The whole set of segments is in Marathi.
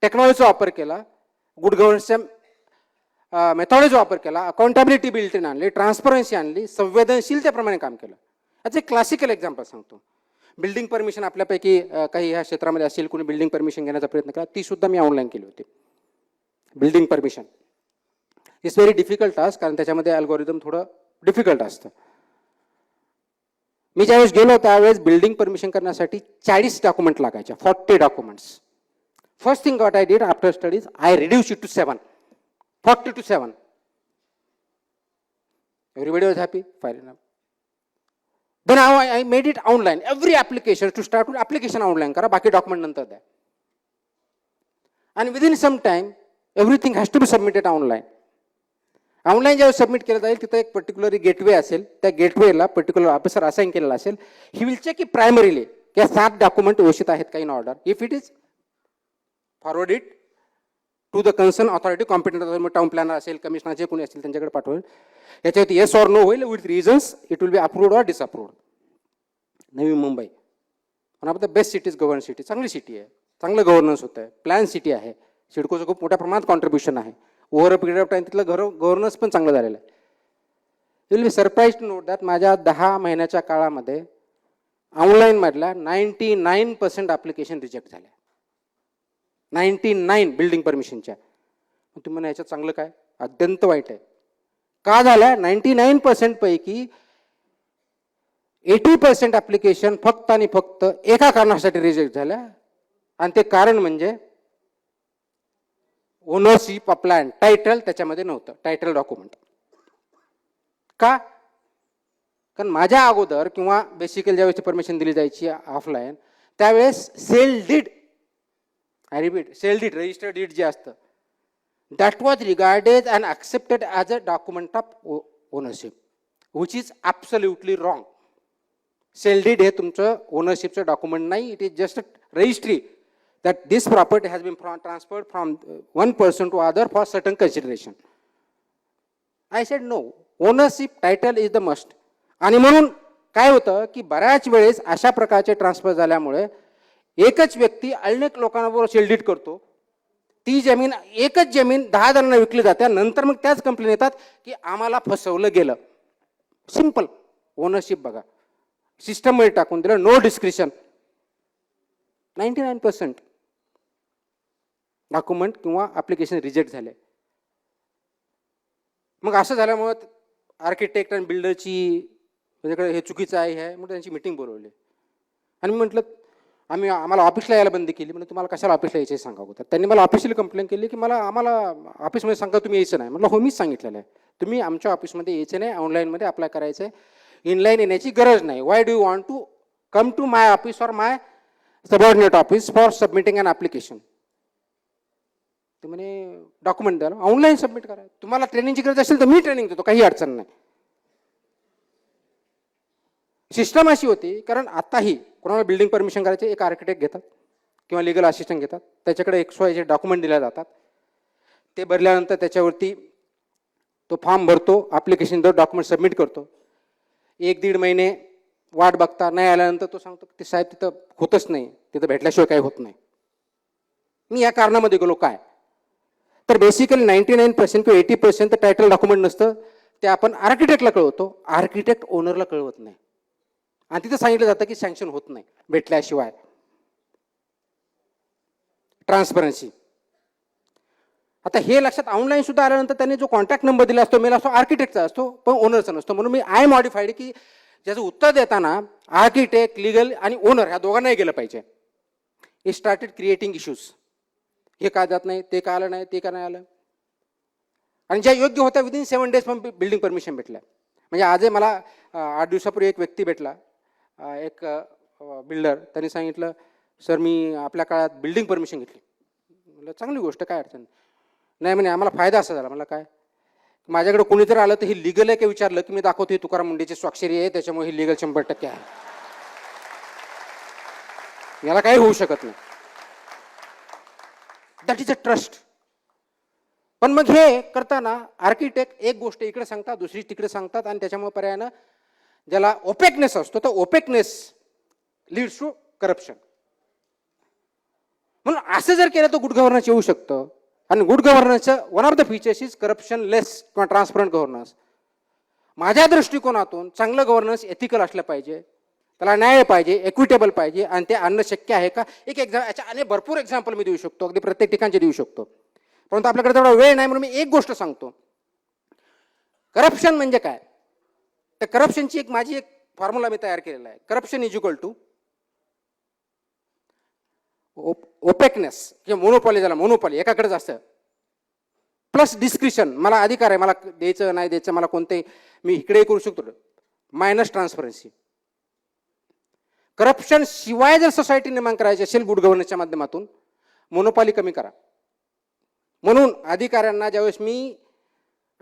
टेक्नॉलॉजीचा वापर केला, गुड गव्हर्नन्सच्या मेथॉडॉलॉजी वापर केला, अकाउंटेबिलिटी बिल्ट इन आणली, ट्रान्सपरन्सी आणली, संवेदनशीलतेप्रमाणे काम केलं. याचं एक क्लासिकल एक्झाम्पल सांगतो. बिल्डिंग परमिशन आपल्यापैकी काही ह्या क्षेत्रामध्ये असेल, कोणी बिल्डिंग परमिशन घेण्याचा प्रयत्न केला, ती सुद्धा मी ऑनलाईन केली होती. Building permission it's very difficult task, कारण त्याच्यामध्ये अल्गोरिदम थोडं डिफिकल्ट असतं. मी ज्यावेळेस गेलो त्यावेळेस बिल्डिंग परमिशन करण्यासाठी 40 डॉक्युमेंट लागायच्या, 40 documents. First thing what I did after studies, I reduce it to 7, 40 to 7. Everybody was happy, fair enough. Then I made it online. Every application, to start with application online करा, बाकी डॉक्युमेंट नंतर द्या. And within some time, everything has to be submitted online. Online जेव्हा सबमिट केलं जाईल तिथं एक पर्टिक्युलर गेटवे असेल, त्या गेटवेला पर्टिक्युलर ऑफिसर असाइन केलेला असेल. ही विल चेक की प्रायमरीली की 7 डॉक्युमेंट व्यवस्थित आहेत का in order. If it is, forward it to the concern authority, competent town planner असेल, कमिशनर जे कोणी असेल त्यांच्याकडे पाठवेल. याच्यावरती येस ऑर नो होईल, with reasons it will be approved or disapproved. Navi Mumbai one of the best cities, govern city, चांगली सिटी आहे, चांगलं गव्हर्नन्स होतं आहे, प्लॅन सिटी आहे. सिडकोचं खूप मोठ्या प्रमाणात कॉन्ट्रीब्युशन आहे. Over a period of time तिथलं गव्हर्नन्स पण चांगलं झालेलं आहे. You will be surprise to note that माझ्या 10 महिन्याच्या काळामध्ये ऑनलाईनमधल्या 99% ॲप्लिकेशन रिजेक्ट झाल्या. 99 बिल्डिंग परमिशनच्या. तुम्ही म्हणा याच्यात चांगलं काय, अत्यंत वाईट आहे. का झाल्या? 99% पैकी 80% ॲप्लिकेशन फक्त आणि फक्त एका कारणासाठी रिजेक्ट झाल्या, आणि ते कारण म्हणजे ओनरशिप ऑफ लँड, टायटल त्याच्यामध्ये नव्हतं, टायटल डॉक्युमेंट. का? कारण माझ्या अगोदर किंवा बेसिकली ज्यावेळेस परमिशन दिली जायची ऑफलाईन, त्यावेळेस sale deed, I repeat, sale deed, registered deed जे असतं, that was regarded and accepted as a document of ownership, which is absolutely wrong. Sale deed हे तुमचं ओनरशिपचं डॉक्युमेंट नाही, it is just registry that this property has been transferred from one person to other for certain consideration. I said no, ownership title is the must. आणि म्हणून काय होतं की बऱ्याच वेळेस अशा प्रकारचे ट्रान्सफर झाल्यामुळे एकच व्यक्ती अनेक लोकांबरोबर सेल डीड करतो. ती जमीन, एकच जमीन 10 जणांना विकली जाते, नंतर मग त्याच कंप्लेंट येतात की आम्हाला फसवलं गेलं. सिंपल ओनरशिप बघा, सिस्टममध्ये टाकून दिलं, नो डिस्क्रिशन. 99% डॉक्युमेंट किंवा ॲप्लिकेशन रिजेक्ट झाले. मग असं झाल्यामुळे आर्किटेक्ट आणि बिल्डरची माझ्याकडे हे चुकीचं आहे मग त्यांची मीटिंग बोलवली. आणि मी म्हटलं आम्हाला ऑफिसला यायला बंदी केली. म्हणजे तुम्हाला कशाला ऑफिसला यायचे सांगा. तर त्यांनी मला ऑफिशियली कंप्लेंट केली की आम्हाला ऑफिसमध्ये सांगा तुम्ही यायचं नाही. म्हटलं हो, मीच सांगितलेलं आहे तुम्ही आमच्या ऑफिसमध्ये यायचं नाही, ऑनलाईनमध्ये अप्लाय करायचं आहे, इनलाईन येण्याची गरज नाही. Why do you want to come to my office or my subordinate office for submitting an application. ते म्हणे डॉक्युमेंट द्याल, ऑनलाईन सबमिट करा. तुम्हाला ट्रेनिंगची गरज असेल तर मी ट्रेनिंग देतो, काही अडचण नाही. सिस्टम अशी होती, कारण आताही कोणाला बिल्डिंग परमिशन करायचे एक आर्किटेक्ट घेतात किंवा लिगल असिस्टंट घेतात, त्याच्याकडे XYZ डॉक्युमेंट दिले जातात. ते भरल्यानंतर त्याच्यावरती तो फॉर्म भरतो, ॲप्लिकेशन देतो, डॉक्युमेंट सबमिट करतो. 1-1.5 महिने वाट बघता, नाही आल्यानंतर तो सांगतो की साहेब तिथं होतच नाही, तिथं भेटल्याशिवाय काही होत नाही. मी या कारणामध्ये गेलो काय, तर बेसिकली 99% किंवा 80% टायटल डॉक्युमेंट नसतं, ते आपण आर्किटेक्टला कळवतो, आर्किटेक्ट ओनरला कळवत नाही. आणि तिथं सांगितलं जातं की सँक्शन होत नाही भेटल्याशिवाय. ट्रान्सपरन्सी. आता हे लक्षात ऑनलाईन सुद्धा आल्यानंतर त्यांनी जो कॉन्टॅक्ट नंबर दिला असतो, मेल असतो, आर्किटेक्टचा असतो, पण ओनरचा नसतो. म्हणून मी आय मॉडिफाईड की ज्याचं उत्तर देताना आर्किटेक्ट, लिगल आणि ओनर ह्या दोघांनाही गेलं पाहिजे. It started creating issues. हे का जात नाही, ते का आलं नाही, ते का नाही आलं. आणि ज्या योग्य होत्या विदिन 7 days पण बिल्डिंग परमिशन भेटल्या. म्हणजे आजही मला 8 दिवसापूर्वी एक व्यक्ती भेटला, एक बिल्डर. त्यांनी सांगितलं सर मी आपल्या काळात बिल्डिंग परमिशन घेतली. म्हटलं चांगली गोष्ट, काय अडचण नाही. म्हणे आम्हाला फायदा असा झाला. मला काय, माझ्याकडे कोणी जर आलं तर हे लिगल आहे का विचारलं की मी दाखवतो ही तुकाराम मुंडेची स्वाक्षरी आहे, त्याच्यामुळे हे लिगल 100% आहे, याला काही होऊ शकत नाही. That is a trust. पण मग हे करताना आर्किटेक्ट एक गोष्ट इकडे सांगतात, दुसरी तिकडे सांगतात, आणि त्याच्यामुळे पर्यायानं ज्याला ओपेकनेस असतो तर ओपेकनेस लीड्स टू करप्शन. म्हणून असं जर केलं तर गुड गव्हर्नन्स येऊ शकतं. आणि गुड गव्हर्नन्सचं one of the features is corruption less किंवा ट्रान्सपरंट गव्हर्नन्स. माझ्या दृष्टिकोनातून चांगलं गव्हर्नन्स एथिकल असलं पाहिजे, त्याला न्याय पाहिजे, इक्विटेबल पाहिजे, आणि ते आणणं शक्य आहे का? एक याच्या अनेक भरपूर एक्झाम्पल मी देऊ शकतो, अगदी प्रत्येक ठिकाणचे देऊ शकतो, परंतु आपल्याकडे तेवढा वेळ नाही म्हणून मी एक गोष्ट सांगतो. करप्शन म्हणजे काय? तर करप्शनची माझी एक फॉर्म्युला मी तयार केलेला आहे. Corruption is equal to opaqueness किंवा मोनोपॉली, झाला मोनोपॉली एकाकडेच असतं, प्लस डिस्क्रिशन, मला अधिकार आहे, मला द्यायचं नाही द्यायचं, मला कोणतेही मी इकडेही करू शकतो, मायनस ट्रान्सपरन्सी. करप्शन शिवाय जर सोसायटी निर्माण करायची असेल गुड गव्हर्नन्सच्या माध्यमातून, मोनोपॉली कमी करा. म्हणून अधिकाऱ्यांना ज्यावेळेस मी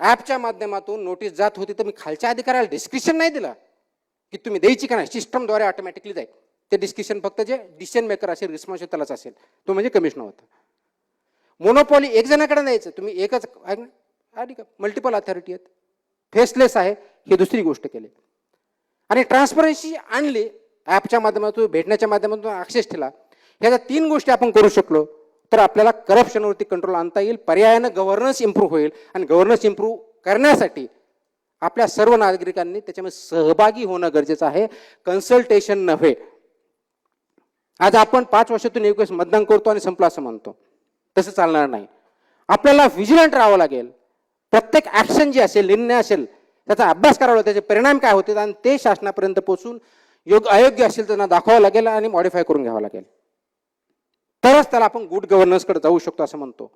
ॲपच्या माध्यमातून नोटीस जात होती तर मी खालच्या अधिकाऱ्याला डिस्क्रिप्शन नाही दिलं की तुम्ही द्यायची का नाही, सिस्टमद्वारे ऑटोमॅटिकली जाईल. ते डिस्क्रिप्शन फक्त जे डिसिजन मेकर असेल, रिस्पॉन्सिबल त्यालाच असेल, तो म्हणजे कमिशनर होता. मोनोपॉली एक जणाकडे द्यायचं, तुम्ही एकच मल्टिपल अथॉरिटी आहेत, फेसलेस आहे, ही दुसरी गोष्ट केली. आणि ट्रान्सपरन्सी आणली ॲपच्या माध्यमातून, भेटण्याच्या माध्यमातून, ॲक्सेस ठेवला, ह्या 3 गोष्टी आपण करू शकलो तर आपल्याला करप्शनवरती कंट्रोल आणता येईल. पर्यायानं गव्हर्नन्स इम्प्रूव्ह होईल. आणि गव्हर्नन्स इम्प्रूव्ह करण्यासाठी आपल्या सर्व नागरिकांनी त्याच्यामध्ये सहभागी होणं गरजेचं आहे, कन्सल्टेशन नव्हे. आज आपण 5 वर्षातून एक वेळेस मतदान करतो आणि संपला असं म्हणतो, तसं चालणार नाही. आपल्याला व्हिजिलंट राहावं लागेल. प्रत्येक ॲक्शन जी असेल, निर्णय असेल, त्याचा अभ्यास करावा लागेल, त्याचे परिणाम काय होते आणि ते शासनापर्यंत पोहोचून अयोग्य असेल तर त्यांना दाखवावं लागेल आणि मॉडिफाय करून घ्यावं लागेल. तरच त्याला आपण गुड गव्हर्नन्सकडे जाऊ शकतो असं म्हणतो.